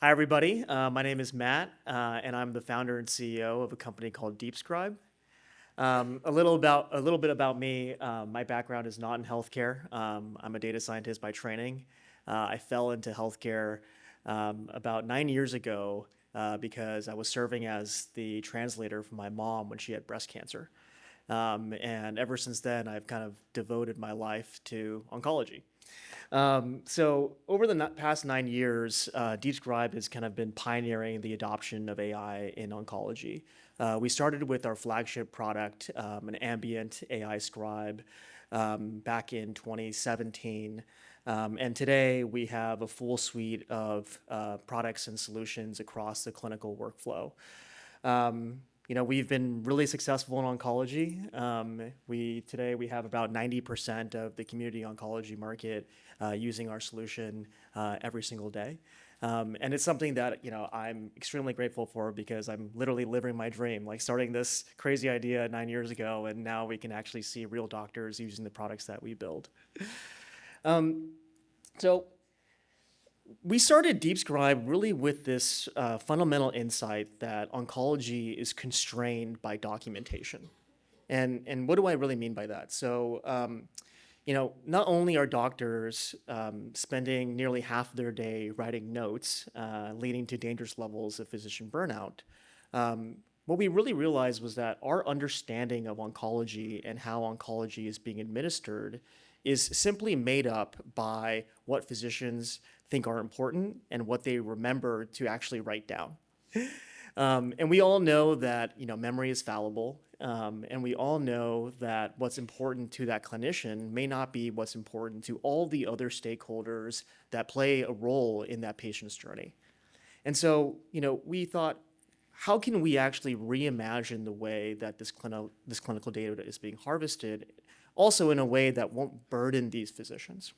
Hi, everybody. My name is Matt, and I'm the founder and CEO of a company called DeepScribe. A little bit about me. My background is not in healthcare. I'm a data scientist by training. I fell into healthcare about 9 years ago because I was serving as the translator for my mom when she had breast cancer. And ever since then, I've kind of devoted my life to oncology. So over the past 9 years, DeepScribe has kind of been pioneering the adoption of AI in oncology. We started with our flagship product, an ambient AI scribe, back in 2017. And today we have a full suite of products and solutions across the clinical workflow. We've been really successful in oncology. Today we have about 90% of the community oncology market using our solution every single day. And it's something that I'm extremely grateful for because I'm literally living my dream, like starting this crazy idea 9 years ago, and now we can actually see real doctors using the products that we build. So we started DeepScribe really with this fundamental insight that oncology is constrained by documentation. And what do I really mean by that? So, not only are doctors spending nearly half their day writing notes, leading to dangerous levels of physician burnout, what we really realized was that our understanding of oncology and how oncology is being administered is simply made up by what physicians think are important and what they remember to actually write down. And we all know that memory is fallible, and we all know that what's important to that clinician may not be what's important to all the other stakeholders that play a role in that patient's journey. And so, we thought, how can we actually reimagine the way that this clinical data is being harvested, also in a way that won't burden these physicians?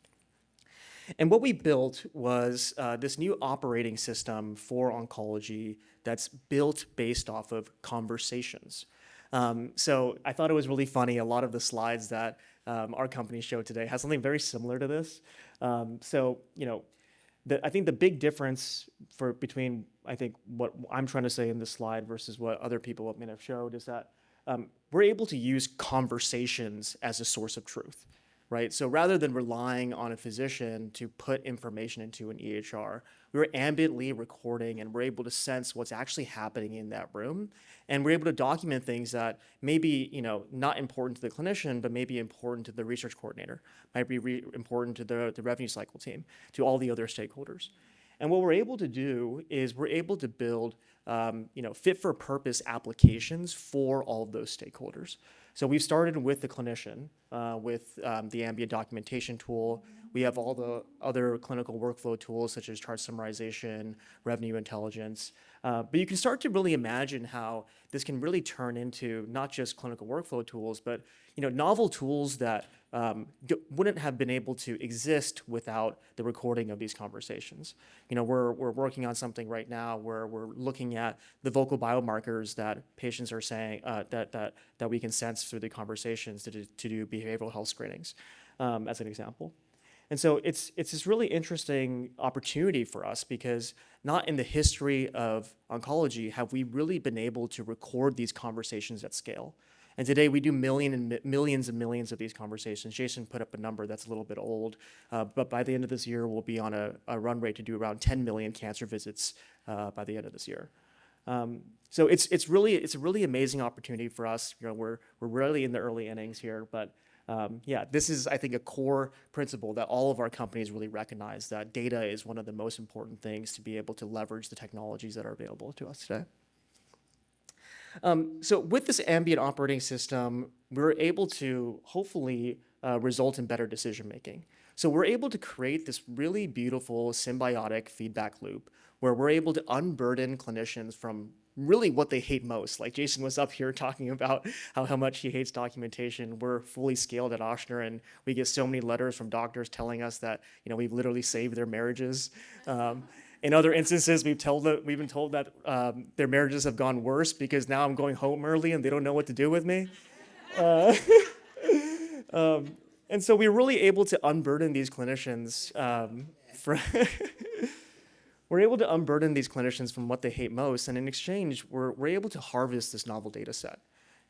And what we built was this new operating system for oncology that's built based off of conversations. So I thought it was really funny. A lot of the slides that our company showed today has something very similar to this. I think the big difference between what I'm trying to say in this slide versus what other people may have showed is that we're able to use conversations as a source of truth. Right? So rather than relying on a physician to put information into an EHR, we're ambiently recording and we're able to sense what's actually happening in that room. And we're able to document things that may be, not important to the clinician, but may be important to the research coordinator, might be important to the revenue cycle team, to all the other stakeholders. And what we're able to do is we're able to build fit for purpose applications for all of those stakeholders. So we've started with the clinician, with the ambient documentation tool. We have all the other clinical workflow tools such as chart summarization, revenue intelligence. But you can start to really imagine how this can really turn into not just clinical workflow tools, but novel tools that wouldn't have been able to exist without the recording of these conversations. We're working on something right now where we're looking at the vocal biomarkers that patients are saying that we can sense through the conversations to do behavioral health screenings, as an example. And so it's this really interesting opportunity for us because not in the history of oncology have we really been able to record these conversations at scale. And today we do millions and millions of these conversations. Jason put up a number that's a little bit old, but by the end of this year, we'll be on a run rate to do around 10 million cancer visits by the end of this year. So it's a really amazing opportunity for us. We're really in the early innings here, but this is, I think, a core principle that all of our companies really recognize, that data is one of the most important things to be able to leverage the technologies that are available to us today. So with this ambient operating system, we're able to hopefully result in better decision making. So we're able to create this really beautiful symbiotic feedback loop where we're able to unburden clinicians from really what they hate most. Like Jason was up here talking about how much he hates documentation. We're fully scaled at Ochsner, and we get so many letters from doctors telling us that we've literally saved their marriages. In other instances, we've been told that their marriages have gone worse because now I'm going home early and they don't know what to do with me. And so we're really able to unburden these clinicians we're able to unburden these clinicians from what they hate most, and in exchange, we're able to harvest this novel data set.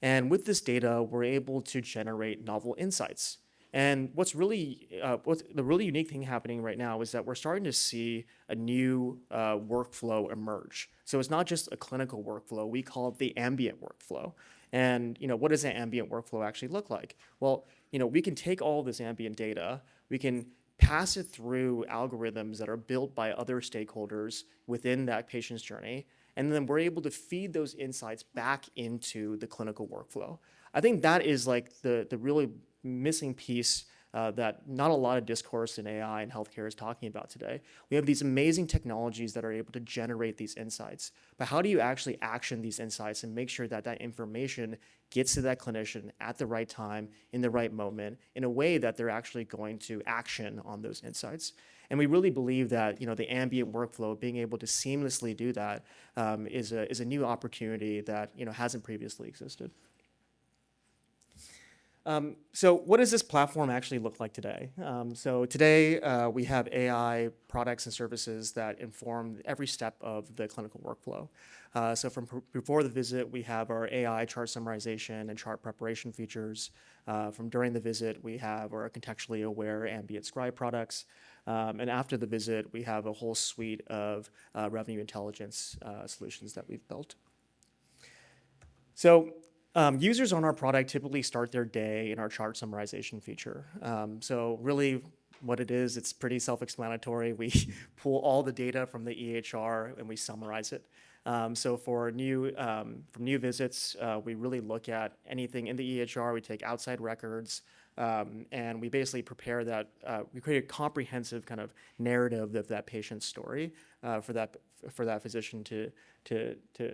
And with this data, we're able to generate novel insights. And what's the really unique thing happening right now is that we're starting to see a new workflow emerge. So it's not just a clinical workflow; we call it the ambient workflow. And what does that ambient workflow actually look like? Well, we can take all this ambient data, we can pass it through algorithms that are built by other stakeholders within that patient's journey, and then we're able to feed those insights back into the clinical workflow. I think that is like the really missing piece that not a lot of discourse in AI and healthcare is talking about today. We have these amazing technologies that are able to generate these insights, but how do you actually action these insights and make sure that that information gets to that clinician at the right time, in the right moment, in a way that they're actually going to action on those insights? And we really believe that the ambient workflow, being able to seamlessly do that, is a new opportunity that hasn't previously existed. So what does this platform actually look like today? So today we have AI products and services that inform every step of the clinical workflow. So from before the visit, we have our AI chart summarization and chart preparation features. From during the visit, we have our contextually aware ambient scribe products. And after the visit, we have a whole suite of revenue intelligence solutions that we've built. So users on our product typically start their day in our chart summarization feature. So really what it is, it's pretty self-explanatory. We pull all the data from the EHR and we summarize it. So for from new visits, we really look at anything in the EHR. We take outside records, and we basically prepare that. We create a comprehensive kind of narrative of that patient's story for that physician to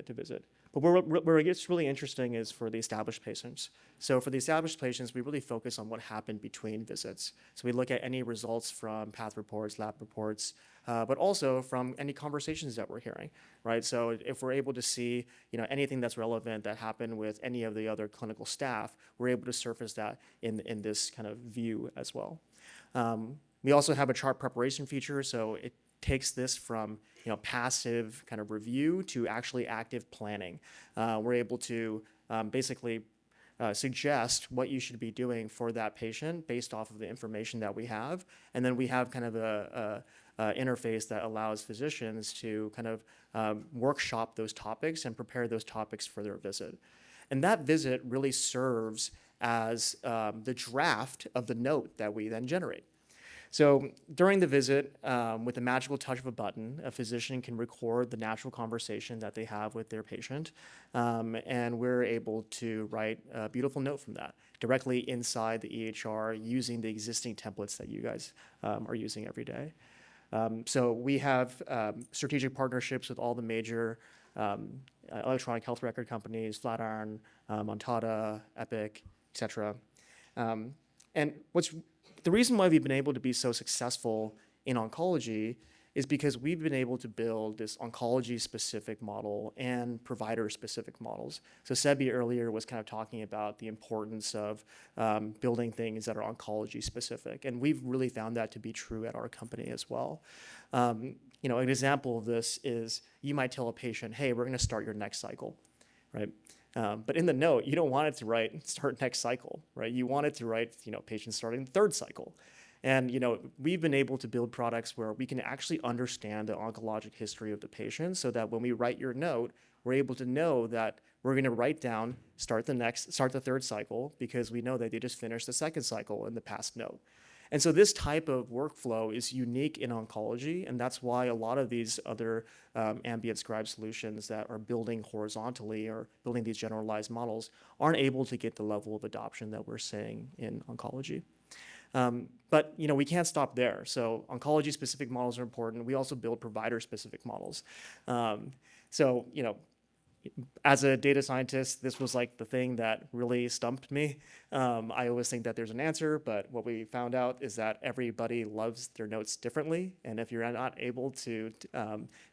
visit. But where it gets really interesting is for the established patients. So for the established patients, we really focus on what happened between visits. So we look at any results from path reports, lab reports, but also from any conversations that we're hearing, right? So if we're able to see, anything that's relevant that happened with any of the other clinical staff, we're able to surface that in this kind of view as well. We also have a chart preparation feature, so it takes this from passive kind of review to actually active planning. We're able to basically suggest what you should be doing for that patient based off of the information that we have, and then we have kind of a interface that allows physicians to kind of workshop those topics and prepare those topics for their visit. And that visit really serves as the draft of the note that we then generate. So during the visit, with the magical touch of a button, a physician can record the natural conversation that they have with their patient, and we're able to write a beautiful note from that directly inside the EHR using the existing templates that you guys are using every day. So we have strategic partnerships with all the major electronic health record companies, Flatiron, Ontada, Epic, et cetera. And the reason why we've been able to be so successful in oncology is because we've been able to build this oncology-specific model and provider-specific models. So Sebi earlier was kind of talking about the importance of building things that are oncology-specific, and we've really found that to be true at our company as well. An example of this is you might tell a patient, hey, we're going to start your next cycle, right? But in the note, you don't want it to write start next cycle, right? You want it to write, patient starting the third cycle. And, we've been able to build products where we can actually understand the oncologic history of the patient so that when we write your note, we're able to know that we're going to write down, start the third cycle because we know that they just finished the second cycle in the past note. And so this type of workflow is unique in oncology, and that's why a lot of these other ambient scribe solutions that are building horizontally or building these generalized models aren't able to get the level of adoption that we're seeing in oncology. But we can't stop there. So oncology-specific models are important. We also build provider-specific models. As a data scientist, this was like the thing that really stumped me. I always think that there's an answer, but what we found out is that everybody loves their notes differently. And if you're not able to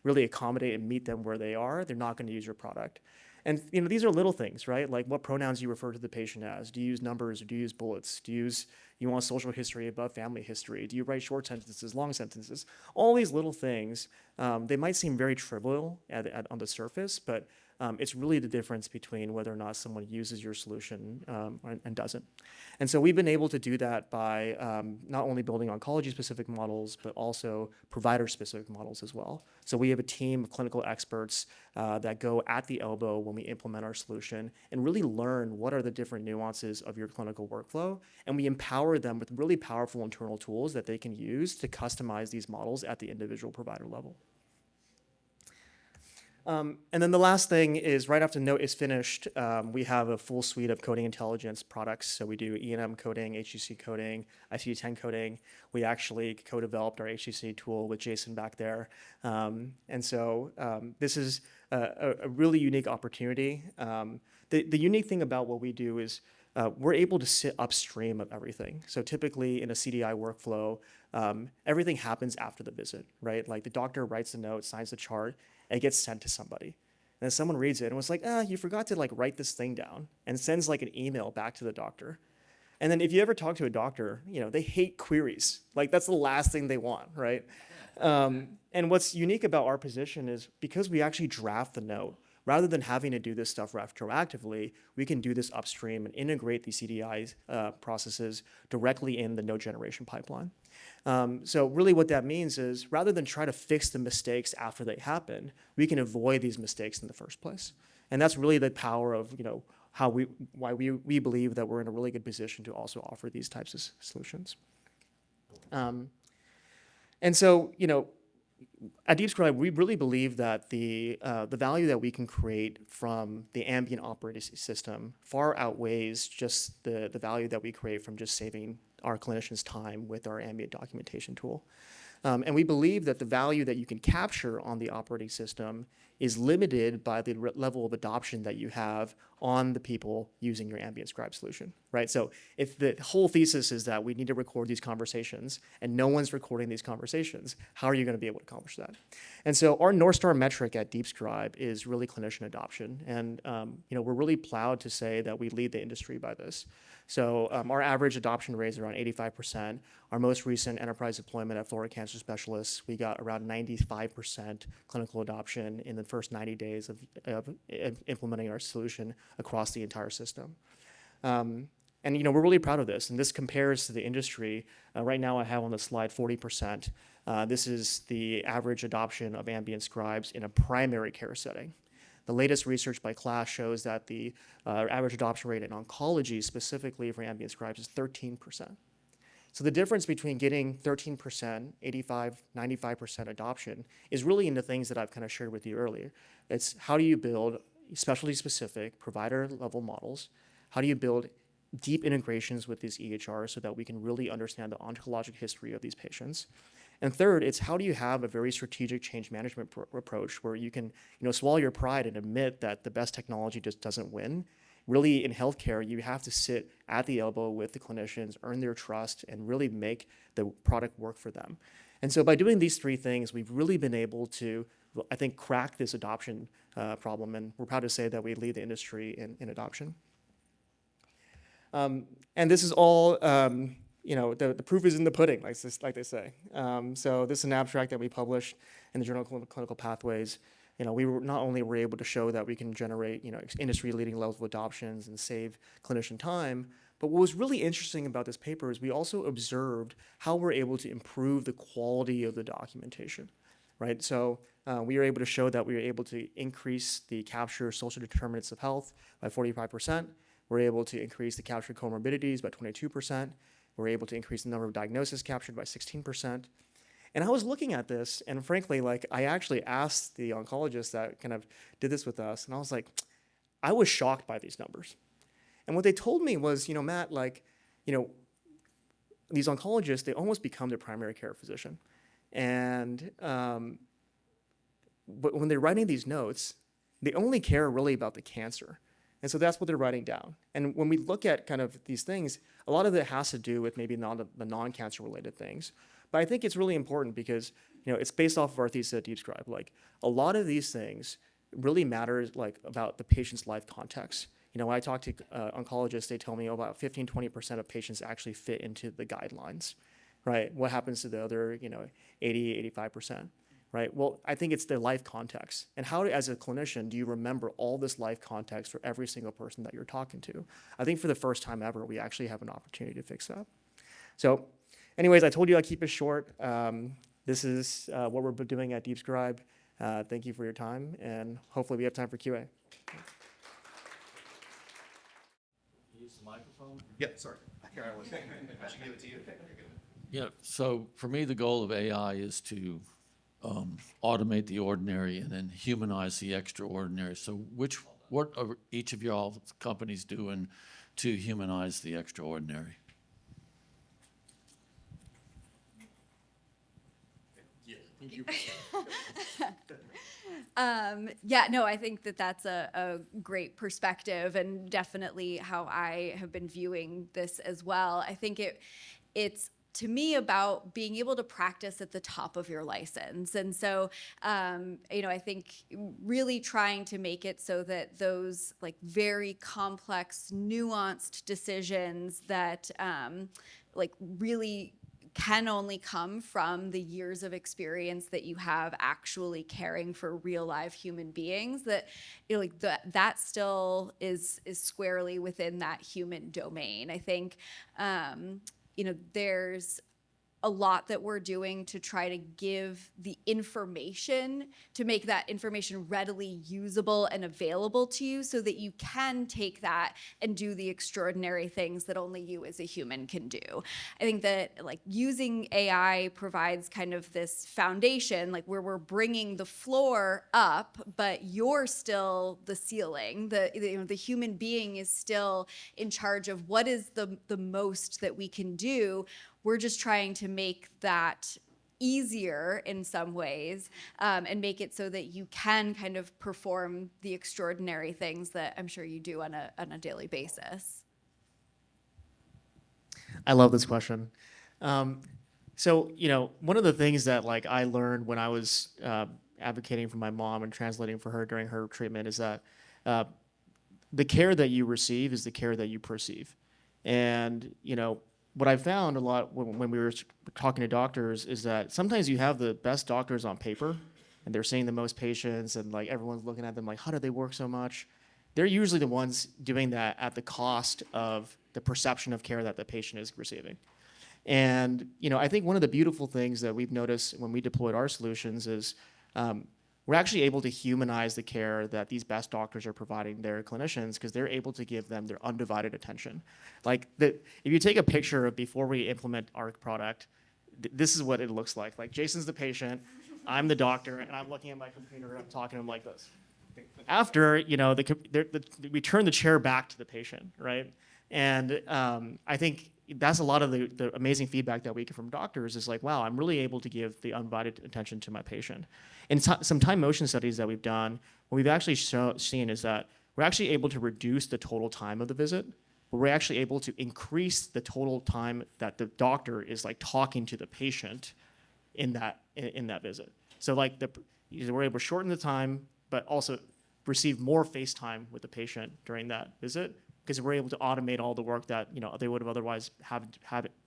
really accommodate and meet them where they are, they're not going to use your product. And these are little things, right? Like what pronouns you refer to the patient as. Do you use numbers or do you use bullets? Do you use You want social history above family history? Do you write short sentences, long sentences? All these little things, they might seem very trivial on the surface, but it's really the difference between whether or not someone uses your solution and doesn't. And so we've been able to do that by not only building oncology-specific models, but also provider-specific models as well. So we have a team of clinical experts that go at the elbow when we implement our solution and really learn what are the different nuances of your clinical workflow. And we empower them with really powerful internal tools that they can use to customize these models at the individual provider level. And then the last thing is right after Note is finished, we have a full suite of coding intelligence products. So we do E&M coding, HCC coding, ICD-10 coding. We actually co-developed our HCC tool with Jason back there. And so this is a really unique opportunity. The unique thing about what we do is we're able to sit upstream of everything. So typically in a CDI workflow, everything happens after the visit, right? Like the doctor writes the note, signs the chart, it gets sent to somebody. And then someone reads it and was like, you forgot to like write this thing down, and sends like an email back to the doctor. And then if you ever talk to a doctor, they hate queries. Like that's the last thing they want, right? And what's unique about our position is because we actually draft the note, rather than having to do this stuff retroactively, we can do this upstream and integrate the CDI processes directly in the note generation pipeline. So really what that means is rather than try to fix the mistakes after they happen, we can avoid these mistakes in the first place. And that's really the power of why we believe that we're in a really good position to also offer these types of solutions. And so, at DeepScribe, we really believe that the value that we can create from the ambient operating system far outweighs just the value that we create from just saving our clinicians' time with our ambient documentation tool. And we believe that the value that you can capture on the operating system is limited by the level of adoption that you have on the people using your ambient scribe solution, right? So if the whole thesis is that we need to record these conversations and no one's recording these conversations, how are you going to be able to accomplish that? And so our North Star metric at DeepScribe is really clinician adoption. And we're really proud to say that we lead the industry by this. So our average adoption rate is around 85%. Our most recent enterprise deployment at Florida Cancer Specialists, we got around 95% clinical adoption in the first 90 days of implementing our solution across the entire system. And we're really proud of this. And this compares to the industry. Right now I have on the slide 40%. This is the average adoption of ambient scribes in a primary care setting. The latest research by CLAS shows that the average adoption rate in oncology, specifically for ambient scribes, is 13%. So the difference between getting 13%, 85, 95% adoption is really in the things that I've kind of shared with you earlier. It's how do you build specialty-specific provider-level models? How do you build deep integrations with these EHRs so that we can really understand the oncologic history of these patients? And third, it's how do you have a very strategic change management approach where you can swallow your pride and admit that the best technology just doesn't win. Really, in healthcare, you have to sit at the elbow with the clinicians, earn their trust, and really make the product work for them. And so by doing these three things, we've really been able to, I think, crack this adoption problem, and we're proud to say that we lead the industry in adoption. And this is all, the proof is in the pudding, like they say. So this is an abstract that we published in the Journal of Clinical Pathways. We not only were able to show that we can generate, industry-leading levels of adoptions and save clinician time, but what was really interesting about this paper is we also observed how we're able to improve the quality of the documentation, right? So we were able to show that we were able to increase the capture of social determinants of health by 45%. We're able to increase the capture of comorbidities by 22%. We're able to increase the number of diagnoses captured by 16%. And I was looking at this, and frankly, I actually asked the oncologist that kind of did this with us, and I was like, I was shocked by these numbers. And what they told me was, Matt, these oncologists, they almost become their primary care physician. And but when they're writing these notes, they only care really about the cancer. And so that's what they're writing down. And when we look at kind of these things, a lot of it has to do with maybe the non-cancer related things. But I think it's really important because, it's based off of our thesis at DeepScribe. A lot of these things really matters about the patient's life context. when I talk to oncologists, they tell me about 15, 20% of patients actually fit into the guidelines, right? What happens to the other, 80, 85%, right? Well, I think it's the life context. And how, as a clinician, do you remember all this life context for every single person that you're talking to? I think for the first time ever, we actually have an opportunity to fix that. So anyways, I told you I'd keep it short. This is what we're doing at DeepScribe. Thank you for your time, and hopefully we have time for QA. Use the microphone. Yep, sorry. Here, I should give it to you. Yeah, so for me, the goal of AI is to automate the ordinary and then humanize the extraordinary. So what are each of y'all companies doing to humanize the extraordinary? Yeah, no, I think that that's a great perspective, and definitely how I have been viewing this as well. I think it's to me about being able to practice at the top of your license. And so, I think really trying to make it so that those like very complex, nuanced decisions that like really can only come from the years of experience that you have actually caring for real live human beings, that that still is squarely within that human domain. I think there's a lot that we're doing to try to give the information, to make that information readily usable and available to you so that you can take that and do the extraordinary things that only you as a human can do. I think that like using AI provides kind of this foundation, like where we're bringing the floor up, but you're still the ceiling. The human being is still in charge of what is the most that we can do. We're just trying to make that easier in some ways, and make it so that you can kind of perform the extraordinary things that I'm sure you do on a daily basis. I love this question. So, one of the things that like I learned when I was advocating for my mom and translating for her during her treatment is that the care that you receive is the care that you perceive. And, what I found a lot when we were talking to doctors is that sometimes you have the best doctors on paper and they're seeing the most patients and like everyone's looking at them like, how do they work so much? They're usually the ones doing that at the cost of the perception of care that the patient is receiving. And, I think one of the beautiful things that we've noticed when we deployed our solutions is we're actually able to humanize the care that these best doctors are providing their clinicians because they're able to give them their undivided attention. Like, if you take a picture of before we implement our product, this is what it looks like. Like, Jason's the patient, I'm the doctor, and I'm looking at my computer and I'm talking to him like this. After, we turn the chair back to the patient, right? And I think that's a lot of the amazing feedback that we get from doctors is like, wow, I'm really able to give the undivided attention to my patient. And some time motion studies that we've done, what we've actually seen is that we're actually able to reduce the total time of the visit, but we're actually able to increase the total time that the doctor is like talking to the patient in that visit. So like we're able to shorten the time, but also receive more face time with the patient during that visit, because we're able to automate all the work that they would have otherwise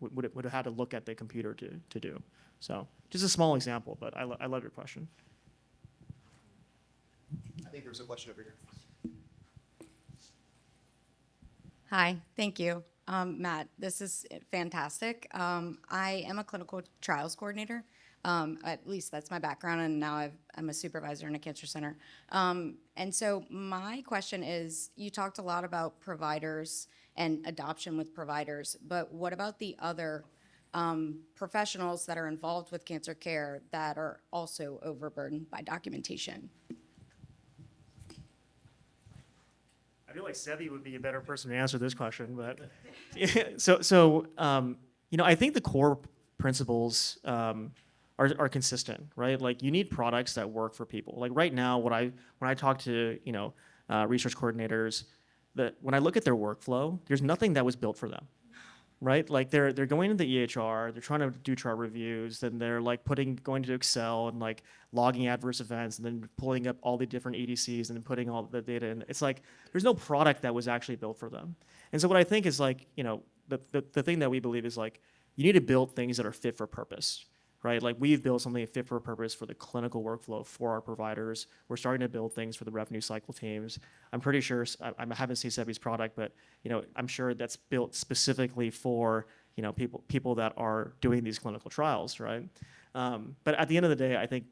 would have had to look at the computer to do. So just a small example, but I love your question. I think there's a question over here. Hi, thank you. Matt, this is fantastic. I am a clinical trials coordinator. At least that's my background, and now I'm a supervisor in a cancer center. And so my question is, you talked a lot about providers and adoption with providers, but what about the other professionals that are involved with cancer care that are also overburdened by documentation? I feel like Sevi would be a better person to answer this question, but so I think the core principles are consistent, right? Like you need products that work for people. Like right now, when I talk to research coordinators, that when I look at their workflow, there's nothing that was built for them, right? Like they're going to the EHR, they're trying to do chart reviews, then they're like going to Excel and like logging adverse events, and then pulling up all the different EDCs and then putting all the data in. It's like there's no product that was actually built for them. And so what I think is like, the thing that we believe is like you need to build things that are fit for purpose, right? Like we've built something fit for purpose for the clinical workflow for our providers. We're starting to build things for the revenue cycle teams. I'm pretty sure, I haven't seen Sebi's product, but I'm sure that's built specifically for people that are doing these clinical trials, right? But at the end of the day, I think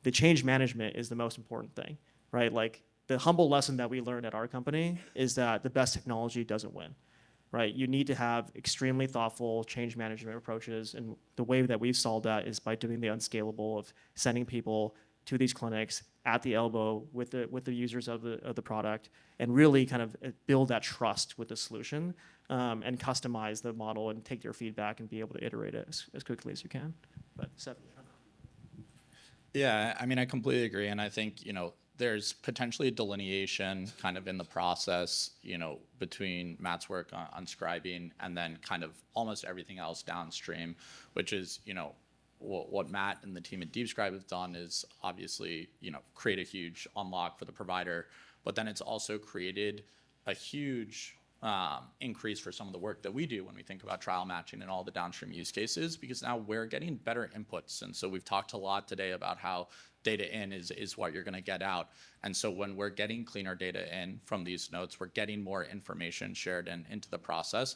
the change management is the most important thing, right? Like the humble lesson that we learned at our company is that the best technology doesn't win. Right, you need to have extremely thoughtful change management approaches, and the way that we've solved that is by doing the unscalable of sending people to these clinics at the elbow with the users of the product, and really kind of build that trust with the solution, and customize the model and take their feedback and be able to iterate it as quickly as you can. But Seth. Yeah, I mean, I completely agree, and I think there's potentially a delineation kind of in the process, between Matt's work on scribing and then kind of almost everything else downstream, which is, what Matt and the team at DeepScribe have done is obviously, create a huge unlock for the provider, but then it's also created a huge increase for some of the work that we do when we think about trial matching and all the downstream use cases, because now we're getting better inputs. And so we've talked a lot today about how data in is what you're going to get out. And so when we're getting cleaner data in from these notes, we're getting more information shared into the process.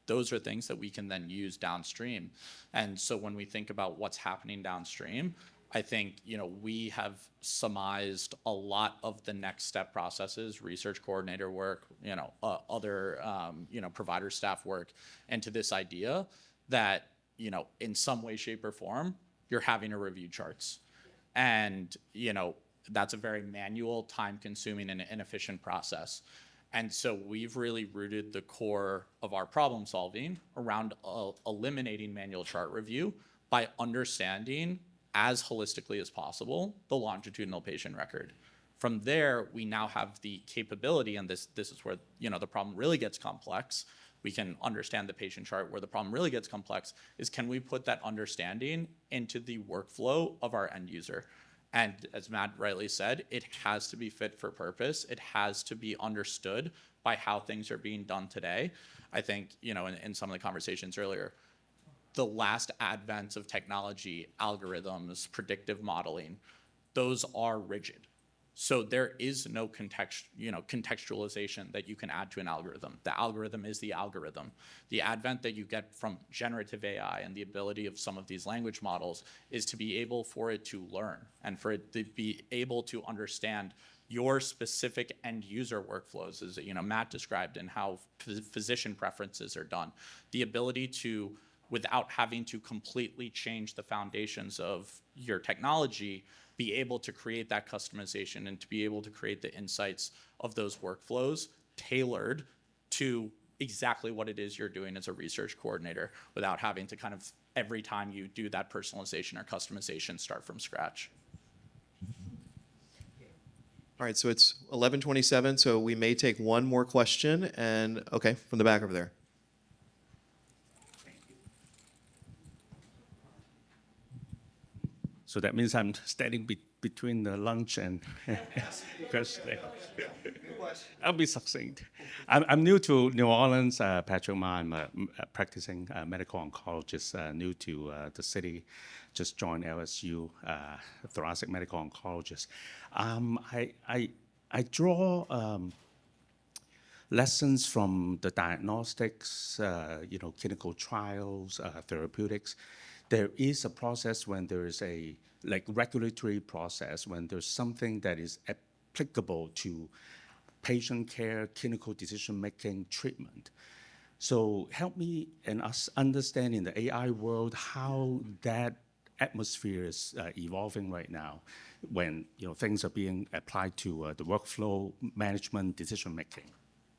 Those are things that we can then use downstream. And so when we think about what's happening downstream, I think we have surmised a lot of the next step processes, research coordinator work, other provider staff work, into this idea that in some way, shape, or form, you're having to review charts, and that's a very manual, time-consuming, and inefficient process. And so we've really rooted the core of our problem solving around eliminating manual chart review by understanding as holistically as possible the longitudinal patient record. From there, we now have the capability, and this is where the problem really gets complex. We can understand the patient chart. Where the problem really gets complex is, can we put that understanding into the workflow of our end user? And as Matt rightly said, it has to be fit for purpose. It has to be understood by how things are being done today. I think in some of the conversations earlier, the last advents of technology, algorithms, predictive modeling, those are rigid. So there is no contextualization that you can add to an algorithm. The algorithm is the algorithm. The advent that you get from generative AI and the ability of some of these language models is to be able for it to learn and for it to be able to understand your specific end user workflows, as Matt described, and how physician preferences are done. The ability to, without having to completely change the foundations of your technology, be able to create that customization and to be able to create the insights of those workflows tailored to exactly what it is you're doing as a research coordinator, without having to kind of, every time you do that personalization or customization, start from scratch. All right, so it's 11:27, so we may take one more question. And okay, from the back over there. So that means I'm standing between the lunch and question. I'll be succinct. I'm new to New Orleans, Patrick Ma. I'm a practicing medical oncologist, new to the city. Just joined LSU, thoracic medical oncologist. I draw lessons from the diagnostics, clinical trials, therapeutics. There is a process when there is a regulatory process, when there's something that is applicable to patient care, clinical decision-making, treatment. So help me and us understand in the AI world how that atmosphere is evolving right now, when things are being applied to the workflow management, decision-making.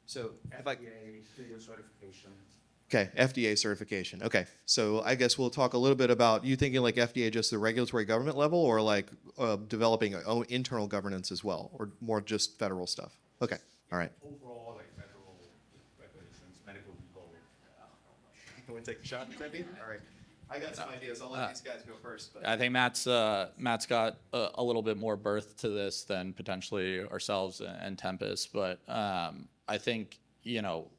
So if I certification. Okay, FDA certification. Okay, so I guess we'll talk a little bit about, you thinking like FDA just the regulatory government level, or like developing our own internal governance as well, or more just federal stuff? Okay, all right. Overall, like federal regulations, medical legal You want to take a shot, maybe? All right. I got some ideas. I'll let these guys go first. But. I think Matt's got a little bit more birth to this than potentially ourselves and Tempest, but I think, you know,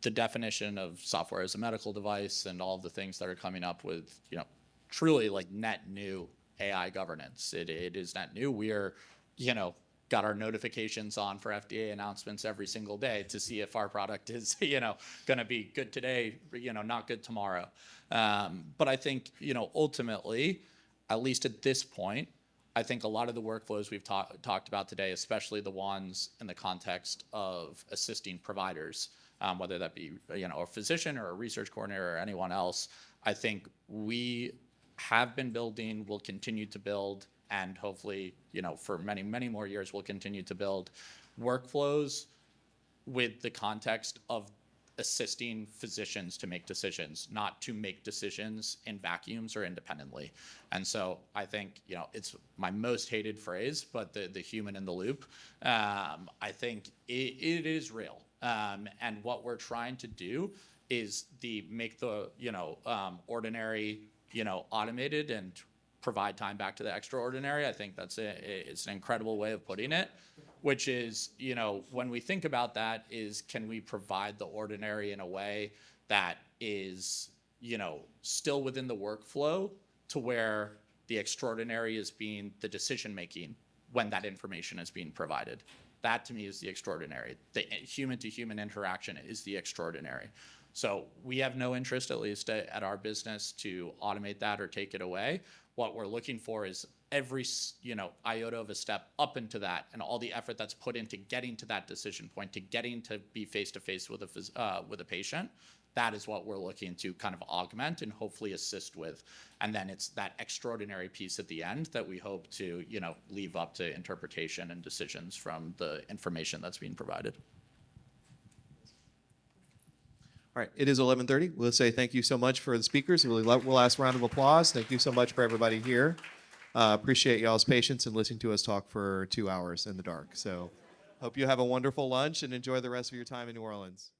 the definition of software as a medical device and all of the things that are coming up with, you know, truly like net new AI governance. It is net new. We are, you know, got our notifications on for FDA announcements every single day to see if our product is, you know, going to be good today, you know, not good tomorrow. But I think, you know, ultimately, at least at this point, I think a lot of the workflows we've talked about today, especially the ones in the context of assisting providers, whether that be, you know, a physician or a research coordinator or anyone else, I think we have been building, will continue to build, and hopefully, you know, for many, many more years, we'll continue to build workflows with the context of assisting physicians to make decisions, not to make decisions in vacuums or independently. And so I think, you know, it's my most hated phrase, but the human in the loop, I think it is real. And what we're trying to do is make the, you know, ordinary, you know, automated and provide time back to the extraordinary. I think it's an incredible way of putting it, which is, you know, when we think about that is, can we provide the ordinary in a way that is, you know, still within the workflow to where the extraordinary is being the decision making when that information is being provided. That to me is the extraordinary. The human to human interaction is the extraordinary. So we have no interest, at least at our business, to automate that or take it away. What we're looking for is every, you know, iota of a step up into that, and all the effort that's put into getting to that decision point, to getting to be face to face with a patient. That is what we're looking to kind of augment and hopefully assist with. And then it's that extraordinary piece at the end that we hope to, you know, leave up to interpretation and decisions from the information that's being provided. All right, it is 11:30. We'll say thank you so much for the speakers. We'll last round of applause. Thank you so much for everybody here. Appreciate y'all's patience and listening to us talk for 2 hours in the dark. So hope you have a wonderful lunch and enjoy the rest of your time in New Orleans.